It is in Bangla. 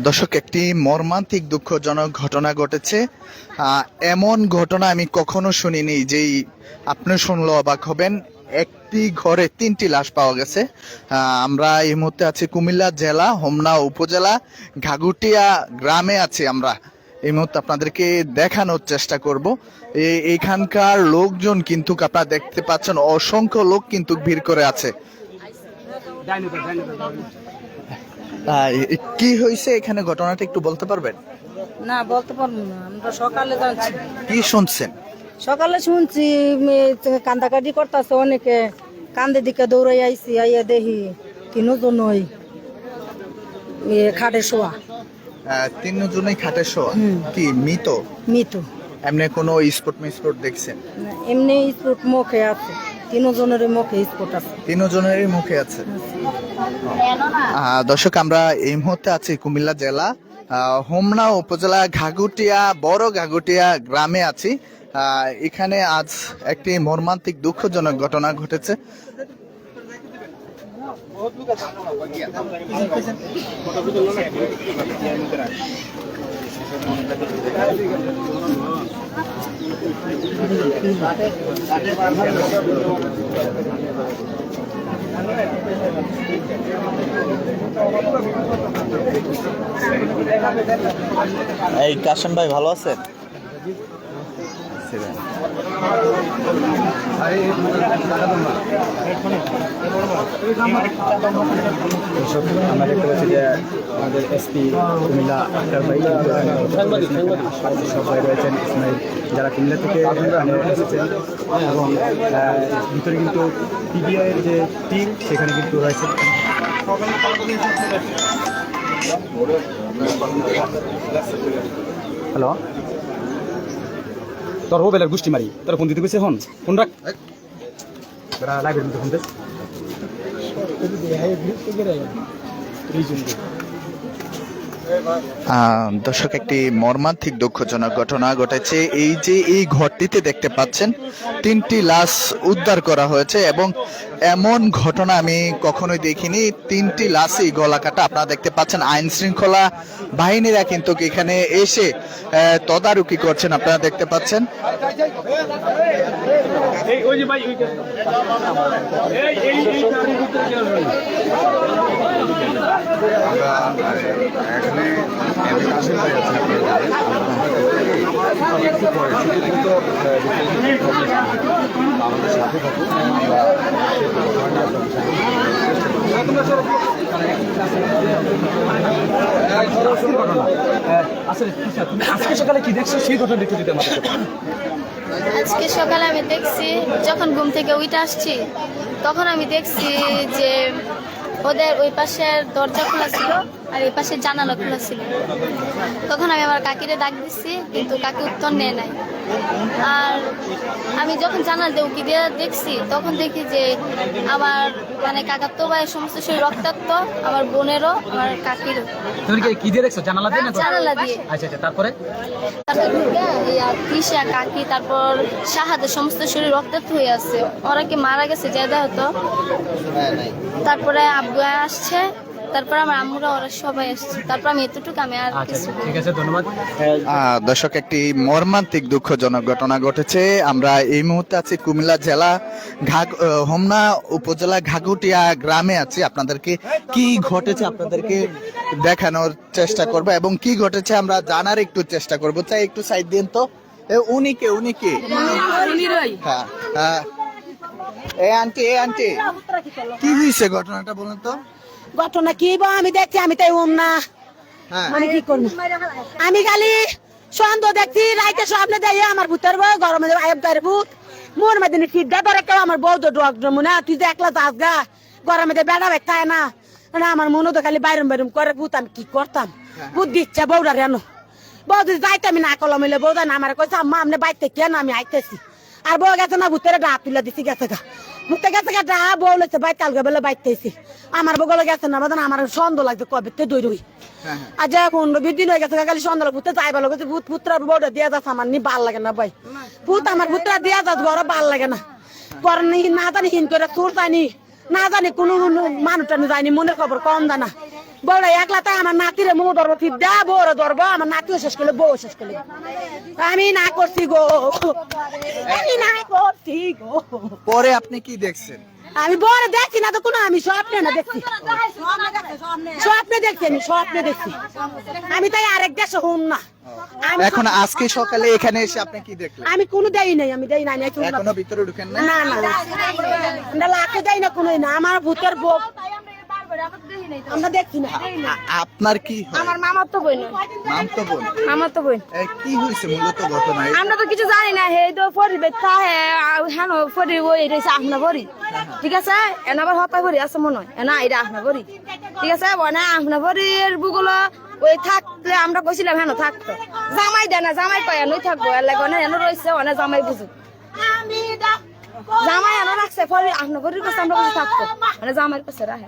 দর্শক, একটি মর্মান্তিক দুঃখজনক ঘটনা ঘটেছে। এমন ঘটনা আমি কখনো শুনিনি, যেই আপনি শুনলে অবাক হবেন। একটি ঘরে 3টি লাশ পাওয়া গেছে। আমরা এই মুহূর্তে আছি কুমিল্লা জেলা হোমনা উপজেলা ঘাগুটিয়া গ্রামে আছি আমরা। এই মুহূর্তে আপনাদেরকে দেখানোর চেষ্টা করব। এইখানকার লোকজন কিন্তু আপনারা দেখতে পাচ্ছেন, অসংখ্য লোক কিন্তু ভিড় করে আছে। কি হয়েছে এখানে, ঘটনাটা একটু বলতে পারবেন? না, বলতে পারবো না। আমরা সকালে যাচ্ছি। কি শুনছেন? সকালে শুনছি কান্দাকাটি করতেছে অনেকে। কান্দের দিকে দৌড়াই আইছি, আইয়া দেখি তিনজন ওই খাটে শোয়া। তিনজনেই খাটে শোয়া। কি মৃত? মৃত। এমনি কোনো স্পট দেখছেন? এমনি স্পট মুখে আছে, তিনজনের মুখে স্পট আছে। তিনজনেরই মুখে আছে। দর্শক, আমরা এই মুহূর্তে আছি কুমিল্লা জেলা হোমনা উপজেলা ঘাগুটিয়া বড় ঘাগুটিয়া গ্রামে আছি। এখানে আজ একটি মর্মান্তিক দুঃখজনক ঘটনা ঘটেছে। এই কাশেম ভাই ভালো আছেন? আমরা দেখতে পাচ্ছি যে আমাদের এসপি কুমিল্লা আক্তার ভাই সবাই রয়েছেন, ইসমাইল, যারা কুমিল্লা থেকে এসেছেন, এবং ভিতরে কিন্তু পিবিআইয়ের যে টিম সেখানে কিন্তু রয়েছে। হ্যালো, তোর বেলার গোষ্ঠী মারি, তোর ফোন দিতে গেছে হন ফোন রাখ, লাইভের মধ্যে ফোন দেশ। দর্শক, একটি মর্মান্তিক দুঃখজনক ঘটনা ঘটেছে। এই যে এই ঘরটিতে দেখতে পাচ্ছেন 3টি লাশ উদ্ধার করা হয়েছে, এবং এমন ঘটনা আমি কখনোই দেখিনি। 3টি লাশই গলা কাটা। আপনারা দেখতে পাচ্ছেন আইন শৃঙ্খলা বাহিনীরা কিন্তু এখানে এসে তদারকি করছেন, আপনারা দেখতে পাচ্ছেন। আজকে সকালে কি দেখছো সেই ঘটনা দেখতে দিতে আমাদের। আজকে সকালে আমি দেখছি, যখন ঘুম থেকে উঠে আসছি তখন আমি দেখছি যে ওদের ওই পাশের দরজা খোলা ছিল আর এই পাশে জানালা খোলা ছিল। তখন আমি আমার কাকিরে ডাক দিচ্ছি, কিন্তু কাকি উত্তর নেয় নাই। আর আমি যখন জানালা দিয়ে উকি দিয়ে দেখছি, তখন দেখি যে আমার কাকার তো ভাই সমস্ত শরীর রক্তাক্ত, আমার বোনেরও আমার কাকিরও। তুমি কি দিয়ে দেখছো? জানালা দিয়ে? জানালা দিয়ে। আচ্ছা, তারপরে তৃষা, কাকি, তারপর শাহাদের সমস্ত শরীর রক্তাক্ত হয়ে আছে। ওরা কি মারা গেছে জায়গা হতো। তারপরে আব্বু আসছে, তারপর আমার আম্মুরা, ওরা সবাই আসছে। তারপর আমি এতটুকু, আমি আর কিছু। ঠিক আছে, ধন্যবাদ। দর্শক, একটি মর্মান্তিক দুঃখজনক ঘটনা ঘটেছে। আমরা এই মুহূর্তে আছি কুমিল্লা জেলা হোমনা উপজেলা ঘাগুটিয়া গ্রামে আছি। আপনাদেরকে কি ঘটেছে আপনাদেরকে দেখানোর চেষ্টা করব, এবং কি ঘটেছে আমরা জানার একটু চেষ্টা করব। চাই একটু সাইড দিন তো। উনি কে? হ্যাঁ হ্যাঁ, আন্টি কি হয়েছে ঘটনাটা বলুন তো। ঘটনা কি আমি দেখছি, আমি তাই না মানে কি করবো। আমি খালি সন্দেহ দেখছি, রাইতে স্বপ্নে দেয় আমার ভূতের বউ, গরমে আয়বদার ভূত, মোর মধ্যে সিদ্ধা ধরে কেউ আমার বউ তো ডক মনে তুই যে একলা যাস গা, গরমে বেড়া খায় না। আমার মনে তো খালি বাইরম করে ভূত। আমি কি করতাম, ভূত দিচ্ছে বউরা রেন বউ যদি যাইতে আমি না কলম মিলে বউ না আমার কইছে আম্মা আপনি বাইতে কেন, আমি আইতেছি। আর বউ গেছে না, ভূতের ডা তুলে দিছি, গেছে গা মুখতে গেছে গা ডা, বউ লেছে বাইক কালকে বেলা বাইতেছি। আমার বগলে গেছে না, বাদান আমার সন্দেহ লাগছে কবে দই রই। আর যখন 20 দিন হয়ে গেছে খালি সন্দেহ ভূতে যাই ভালো গেছে। ভূত পুত্রা বউটা দিয়া যাচ্ছে, আমার নি ভাল লাগে না ভাই। ভূত আমার পুত্রা দিয়া যাচ্ছে, ঘরে ভাল লাগে না। করে না জানি হিন করে চোর জানি না জানি কোনো মানুষটা যায়নি, মনের খবর কম জানা। বড় একলা তাই আমার নাতিরে মু ধরবো ফিরদা বড় ধরবো আমার নাতিও শেষ করলে বউ শেষ করলে আমি না করছি গো আমি না করছি গো পরে আপনি কি দেখছেন? আমি বড় দেখছি না তো কোনো আমি স্বপ্নে না দেখছি স্বপ্নে দেখছি আমি স্বপ্নে দেখছি আমি তাই আরেক দেশে হুম না আমি এখন আজকে সকালে এখানে এসে আপনি কি দেখলেন? আমি কোনো দেই নাই আমি দেই নাই না এখনো ভিতরে ঢুকেন না? না না আমরা লাখে দেই না কোনো না আমার ভূতের বউ আমরা দেখছি না আপনার কি হয়? আমার মামার তো বই না মামতো বোন? আমার তো বই কি হয়েছে মূলত ঘটনায়? আমরা তো কিছু জানি না হে তো ফরি বেতা হ্যাঁ ফরি ওই রয়েছে আপনার ফরি ঠিক আছে এন আবার হতাই ফরি আছে মনে হয় না এটা আপনার ফরি ঠিক আছে না আপনার ফরির বুগুলো ওই থাকলে আমরা কইছিলাম হ্যাঁ থাকতো জামাই দেয় না জামাই কয় নই থাকবো এর লাগে না এনে রয়েছে অনেক জামাই বুঝুক জামাই এনে রাখছে ফরি আপনার ফরির কাছে আমরা কাছে থাকতো মানে জামাইয়ের কাছে রাখে